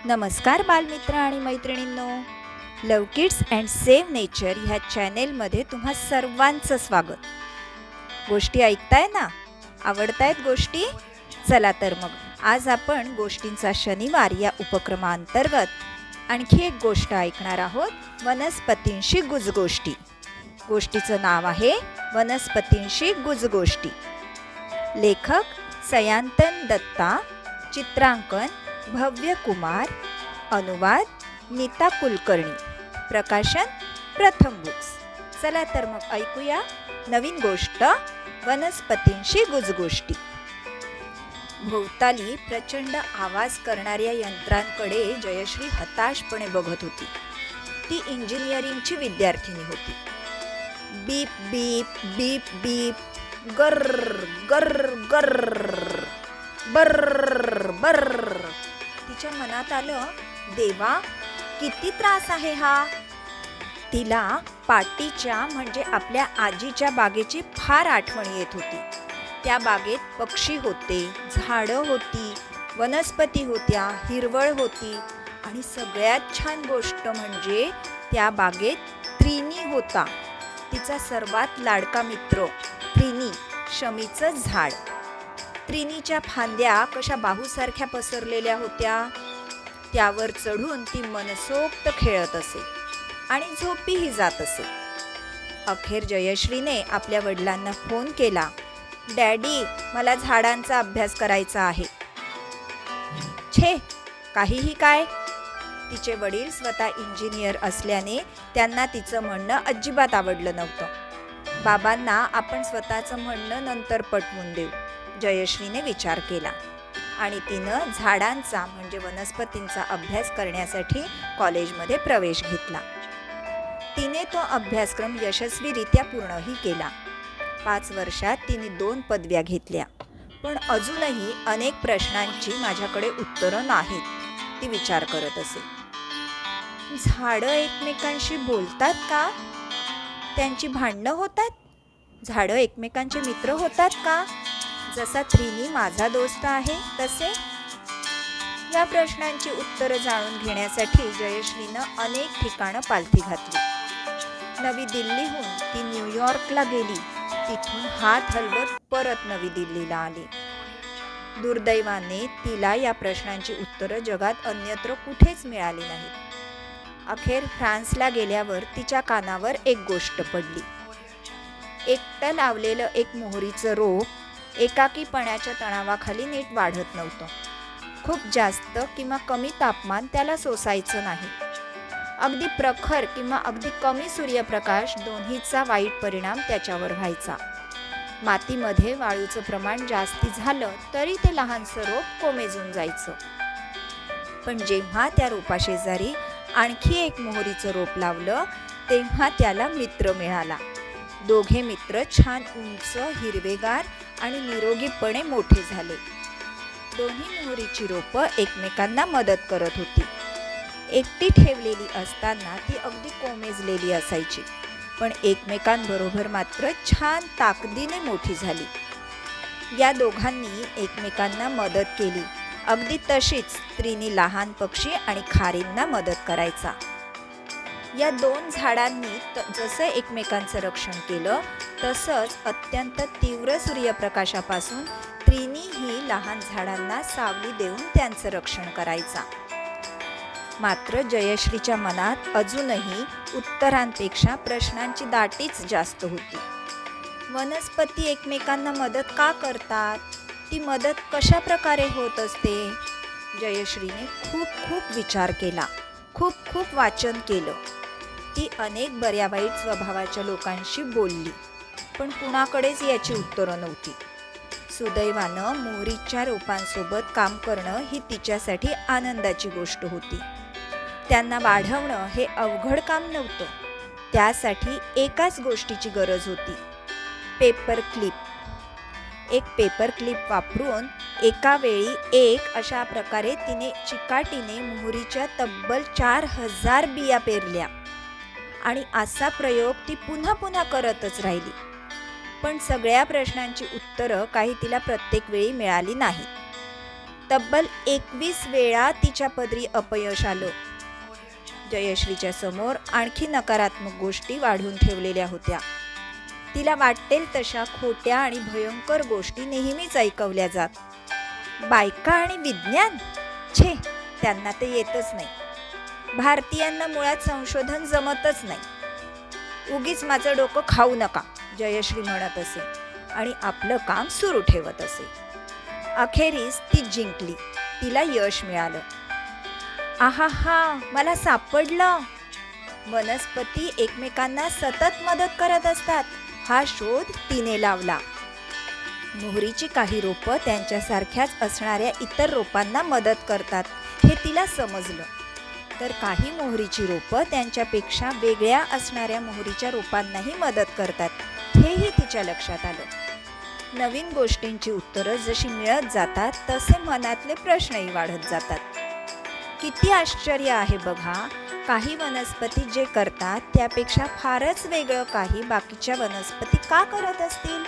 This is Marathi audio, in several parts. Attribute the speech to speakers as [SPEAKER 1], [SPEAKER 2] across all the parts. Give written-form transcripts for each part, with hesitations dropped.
[SPEAKER 1] नमस्कार बालमित्र आणि मैत्रिणींनो, लव किड्स अँड सेव्ह नेचर ह्या चॅनेलमध्ये तुम्हा सर्वांचं स्वागत. गोष्टी ऐकताय ना? आवडतायत गोष्टी? चला तर मग आज आपण गोष्टींचा शनिवार या उपक्रमाअंतर्गत आणखी एक गोष्ट ऐकणार आहोत, वनस्पतींशी गुजगोष्टी. गोष्टीचं नाव आहे वनस्पतींशी गुजगोष्टी. लेखक सयांतन दत्ता, चित्रांकन भव्य कुमार, अनुवाद नीता कुलकर्णी, प्रकाशन प्रथम बुक्स. चला तर मग ऐकूया नवीन गोष्ट, वनस्पतींशी गुजगोष्टी. भोवताली प्रचंड आवाज करणाऱ्या यंत्रांकडे जयश्री हताशपणे बघत होती. ती इंजिनिअरिंगची विद्यार्थिनी होती. बीप बीप बीप बीप, गर्र गर्र गर्र, बर्र बर्र. तिच्या मनात आलं, देवा किती त्रास आहे हा. तिला पाटीच्या म्हणजे आपल्या आजीच्या बागेची फार आठवण येत होती. त्या बागेत पक्षी होते, झाडं होती, वनस्पती होत्या, हिरवळ होती आणि सगळ्यात छान गोष्ट म्हणजे त्या बागेत त्रिनी होता, तिचा सर्वात लाडका मित्र. त्रिनी, शमीचं झाड. त्रिनीच्या फांद्या कशा बाहूसारख्या पसरलेल्या होत्या. त्यावर चढून ती मनसोक्त खेळत असे आणि झोपीही जात असे. अखेर जयश्रीने आपल्या वडिलांना फोन केला. डॅडी, मला झाडांचा अभ्यास करायचा आहे. छे, काहीही काय? तिचे वडील स्वतः इंजिनियर असल्याने त्यांना तिचं म्हणणं अजिबात आवडलं नव्हतं. बाबांना आपण स्वतःचं म्हणणं नंतर पटवून देऊ, जयश्रीने विचार केला आणि तिनं झाडांचा म्हणजे वनस्पतींचा अभ्यास करण्यासाठी कॉलेजमध्ये प्रवेश घेतला. तिने तो अभ्यासक्रम यशस्वीरित्या पूर्णही केला. 5 वर्षात तिने 2 पदव्या घेतल्या. पण अजूनही अनेक प्रश्नांची माझ्याकडे उत्तरं नाहीत, ती विचार करत असे. झाडं एकमेकांशी बोलतात का? त्यांची भांडणं होतात? झाडं एकमेकांचे मित्र होतात का, जसा त्रिनी माझा दोस्त आहे तसे? या प्रश्नांची उत्तरं जाणून घेण्यासाठी जयश्रीनं अनेक ठिकाणं पालथी घातली. नवी दिल्लीहून ती न्यूयॉर्कला गेली. तिथून हात हलवत परत नवी दिल्लीला आली. दुर्दैवाने तिला या प्रश्नांची उत्तरं जगात अन्यत्र कुठेच मिळाली नाहीत. अखेर फ्रान्सला गेल्यावर तिच्या कानावर एक गोष्ट पडली. एकटं लावलेलं एक मोहरीचं रोप एकाकीपणाच्या तणावाखाली नीट वाढत नव्हतं. खूप जास्त किंवा कमी तापमान त्याला सोसायचं नाही. अगदी प्रखर किंवा अगदी कमी सूर्यप्रकाश दोन्हीचा वाईट परिणाम त्याच्यावर व्हायचा. मातीमध्ये वाळूचं प्रमाण जास्ती झालं तरी ते लहानसं रोप कोमेजून जायचं. पण जेव्हा त्या रोपाशेजारी आणखी एक मोहरीचं रोप लावलं तेव्हा त्याला मित्र मिळाला. दोघे मित्र छान उंच, हिरवेगार आणि निरोगीपणे मोठे झाले. दोन्ही मोहरीची रोपं एकमेकांना मदत करत होती. एकटी ठेवलेली असताना ती अगदी कोमेजलेली असायची, पण एकमेकांबरोबर मात्र छान ताकदीने मोठी झाली. या दोघांनी एकमेकांना मदत केली, अगदी तशीच त्रिनी लहान पक्षी आणि खारींना मदत करायचा. या 2 झाडांनी जसं एकमेकांचं रक्षण केलं तसंच अत्यंत तीव्र सूर्यप्रकाशापासून त्रिनी ही लहान झाडांना सावली देऊन त्यांचं रक्षण करायचा. मात्र जयश्रीच्या मनात अजूनही उत्तरांपेक्षा प्रश्नांची दाटीच जास्त होती. वनस्पती एकमेकांना मदत का करतात? ती मदत कशा प्रकारे होत असते? जयश्रीने खूप विचार केला, खूप वाचन केलं. ती अनेक बऱ्या वाईट स्वभावाच्या लोकांशी बोलली, पण कुणाकडेच याची उत्तरं नव्हती. सुदैवानं मोहरीच्या रोपांसोबत काम करणं ही तिच्यासाठी आनंदाची गोष्ट होती. त्यांना वाढवणं हे अवघड काम नव्हतं. त्यासाठी एकाच गोष्टीची गरज होती, पेपर क्लिप. एक पेपर क्लिप वापरून एका वेळी एक अशा प्रकारे तिने चिकाटीने मोहरीच्या तब्बल 4000 बिया पेरल्या आणि असा प्रयोग ती पुन्हा करतच राहिली. पण सगळ्या प्रश्नांची उत्तरं काही तिला प्रत्येक वेळी मिळाली नाहीत. तब्बल 21 वेळा तिच्या पदरी अपयश आलं. जयश्रीच्या समोर आणखी नकारात्मक गोष्टी वाढून ठेवलेल्या होत्या. तिला वाटेल तशा खोट्या आणि भयंकर गोष्टी नेहमीच ऐकवल्या जात. बायका आणि विज्ञान, छे, त्यांना ते येतच नाही. भारतीयांना मुळात संशोधन जमतच नाही. उगीच माझं डोकं खाऊ नका, जयश्री म्हणत असे आणि आपलं काम सुरू ठेवत असे. अखेरीस ती जिंकली. तिला यश मिळालं. आहा, मला सापडलं. वनस्पती एकमेकांना सतत मदत करत असतात हा शोध तिने लावला. मोहरीची काही रोपं त्यांच्यासारख्याच असणाऱ्या इतर रोपांना मदत करतात हे तिला समजलं. तर काही मोहरीची रोपं त्यांच्यापेक्षा वेगळ्या असणाऱ्या मोहरीच्या रोपांनाही मदत करतात हेही तिच्या लक्षात आलं. नवीन गोष्टींची उत्तरं जशी मिळत जातात तसे मनातले प्रश्नही वाढत जातात. किती आश्चर्य आहे बघा, काही वनस्पती जे करतात त्यापेक्षा फारच वेगळं काही बाकीच्या वनस्पती का करत असतील.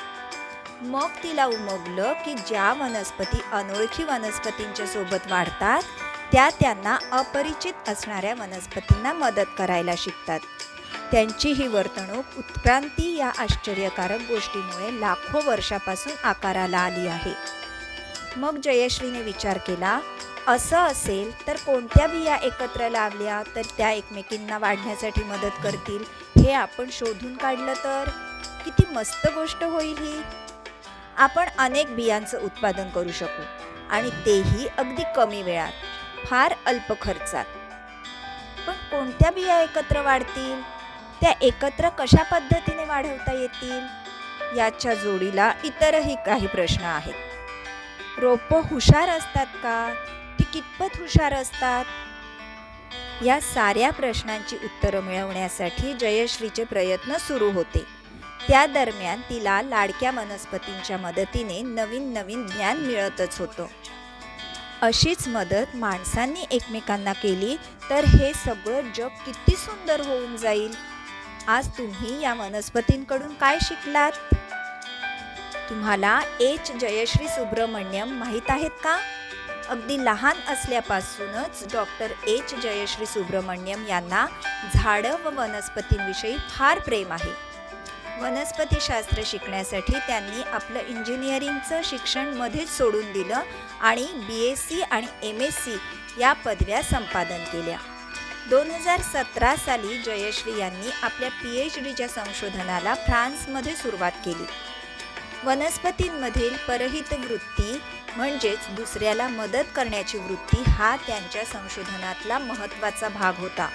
[SPEAKER 1] मग तिला उमगलं की ज्या वनस्पती अनोळखी वनस्पतींच्या सोबत वाढतात त्या त्यांना अपरिचित असणाऱ्या वनस्पतींना मदत करायला शिकतात. त्यांची ही वर्तणूक उत्क्रांती या आश्चर्यकारक गोष्टीमुळे लाखो वर्षापासून आकाराला आली आहे. मग जयश्रीने विचार केला, असं असेल तर कोणत्या बिया एकत्र लावल्या तर त्या एकमेकींना वाढण्यासाठी मदत करतील हे आपण शोधून काढलं तर किती मस्त गोष्ट होईल ही. आपण अनेक बियांचं उत्पादन करू शकू आणि तेही अगदी कमी वेळात, फार अल्प खर्चात. पण कोणत्या बिया एकत्र वाढतील, त्या एकत्र कशा पद्धतीने वाढवता येतील याच्या जोडीला इतरही काही प्रश्न आहेत. रोपं हुशार असतात का, ती कितपत हुशार असतात, या साऱ्या प्रश्नांची उत्तरं मिळवण्यासाठी जयश्रीचे प्रयत्न सुरू होते. त्या दरम्यान तिला लाडक्या वनस्पतींच्या मदतीने नवीन नवीन ज्ञान मिळतच होतं. अशीच मदत माणसांनी एकमेकांना केली तर हे सगळं जग किती सुंदर होऊन जाईल. आज तुम्ही या वनस्पतींकडून काय शिकलात? तुम्हाला एच. जयश्री सुब्रमण्यम माहीत आहेत का? अगदी लहान असल्यापासूनच डॉक्टर एच. जयश्री सुब्रमण्यम यांना झाडं व वनस्पतींविषयी फार प्रेम आहे. वनस्पतीशास्त्र शिकण्यासाठी त्यांनी आपलं इंजिनिअरिंगचं शिक्षण मध्येच सोडून दिलं आणि BSc आणि MSc या पदव्या संपादन केल्या. 2017 साली जयश्री यांनी आपल्या PhDच्या संशोधनाला फ्रान्समध्ये सुरुवात केली. वनस्पतींमधील परहित वृत्ती म्हणजेच दुसऱ्याला मदत करण्याची वृत्ती हा त्यांच्या संशोधनातला महत्त्वाचा भाग होता.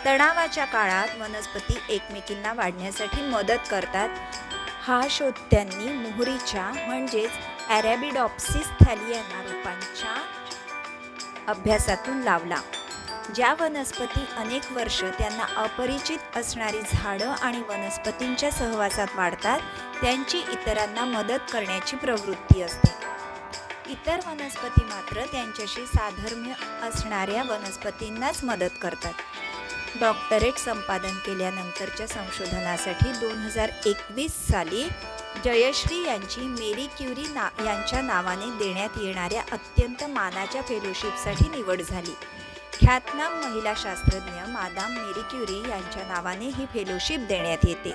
[SPEAKER 1] तणावाच्या काळात वनस्पती एकमेकींना वाढण्यासाठी मदत करतात हा शोध त्यांनी मोहरीच्या म्हणजेच अरॅबिडॉप्सिस थॅलियाना रोपांच्या अभ्यासातून लावला. ज्या वनस्पती अनेक वर्ष त्यांना अपरिचित असणारी झाडं आणि वनस्पतींच्या सहवासात वाढतात त्यांची इतरांना मदत करण्याची प्रवृत्ती असते. इतर वनस्पती मात्र त्यांच्याशी साधर्म्य असणाऱ्या वनस्पतींनाच मदत करतात. डॉक्टरेट संपादन केल्यानंतरच्या संशोधनासाठी 2021 साली जयश्री यांची मेरी क्युरी यांच्या नावाने देण्यात येणाऱ्या अत्यंत मानाच्या फेलोशिपसाठी निवड झाली. ख्यातनाम महिला शास्त्रज्ञ मादाम मेरी क्युरी यांच्या नावाने ही फेलोशिप देण्यात येते.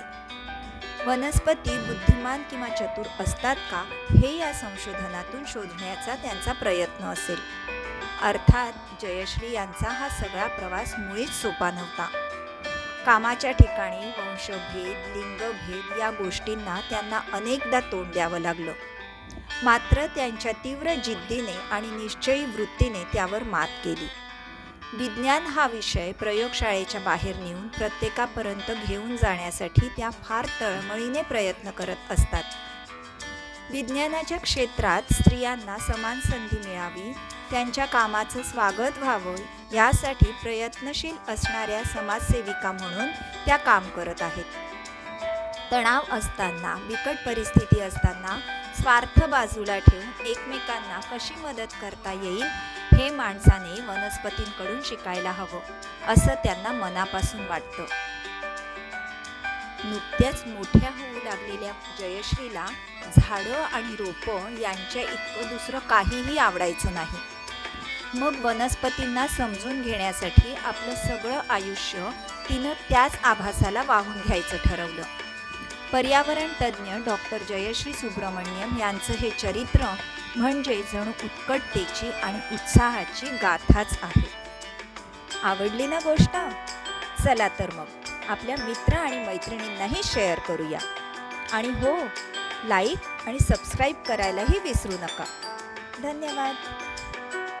[SPEAKER 1] वनस्पती बुद्धिमान किंवा चतुर असतात का हे या संशोधनातून शोधण्याचा त्यांचा प्रयत्न असेल. अर्थात जयश्री यांचा हा सगळा प्रवास मुळीच सोपा नव्हता. कामाच्या ठिकाणी वंशभेद, लिंगभेद या गोष्टींना त्यांना अनेकदा तोंड द्यावं लागलं. मात्र त्यांच्या तीव्र जिद्दीने आणि निश्चयी वृत्तीने त्यावर मात केली. विज्ञान हा विषय प्रयोगशाळेच्या बाहेर नेऊन प्रत्येकापर्यंत घेऊन जाण्यासाठी त्या फार तळमळीने प्रयत्न करत असतात. विज्ञानाच्या क्षेत्रात स्त्रियांना समान संधी मिळावी, त्यांच्या कामाचं स्वागत व्हावं यासाठी प्रयत्नशील असणाऱ्या समाजसेविका म्हणून त्या काम करत आहेत. तणाव असताना, बिकट परिस्थिती असताना स्वार्थ बाजूला ठेवून एकमेकांना कशी मदत करता येईल हे माणसाने वनस्पतींकडून शिकायला हवं असं त्यांना मनापासून वाटतं. नुकत्याच मोठ्या होऊ लागलेल्या जयश्रीला झाडं आणि रोपं यांच्या इतकं दुसरं काहीही आवडायचं नाही. मग वनस्पतींना समजून घेण्यासाठी आपलं सगळं आयुष्य तिनं त्याच आभासाला वाहून घ्यायचं ठरवलं. पर्यावरण तज्ज्ञ डॉक्टर जयश्री सुब्रमण्यम यांचं हे चरित्र म्हणजे जणू उत्कटतेची आणि उत्साहाची गाथाच आहे. आवडली ना गोष्ट? चला तर मग आपल्या मित्र आणि मैत्रिणींनाही शेअर करूया. आणि हो, लाईक आणि सबस्क्राईब करायलाही विसरू नका. धन्यवाद.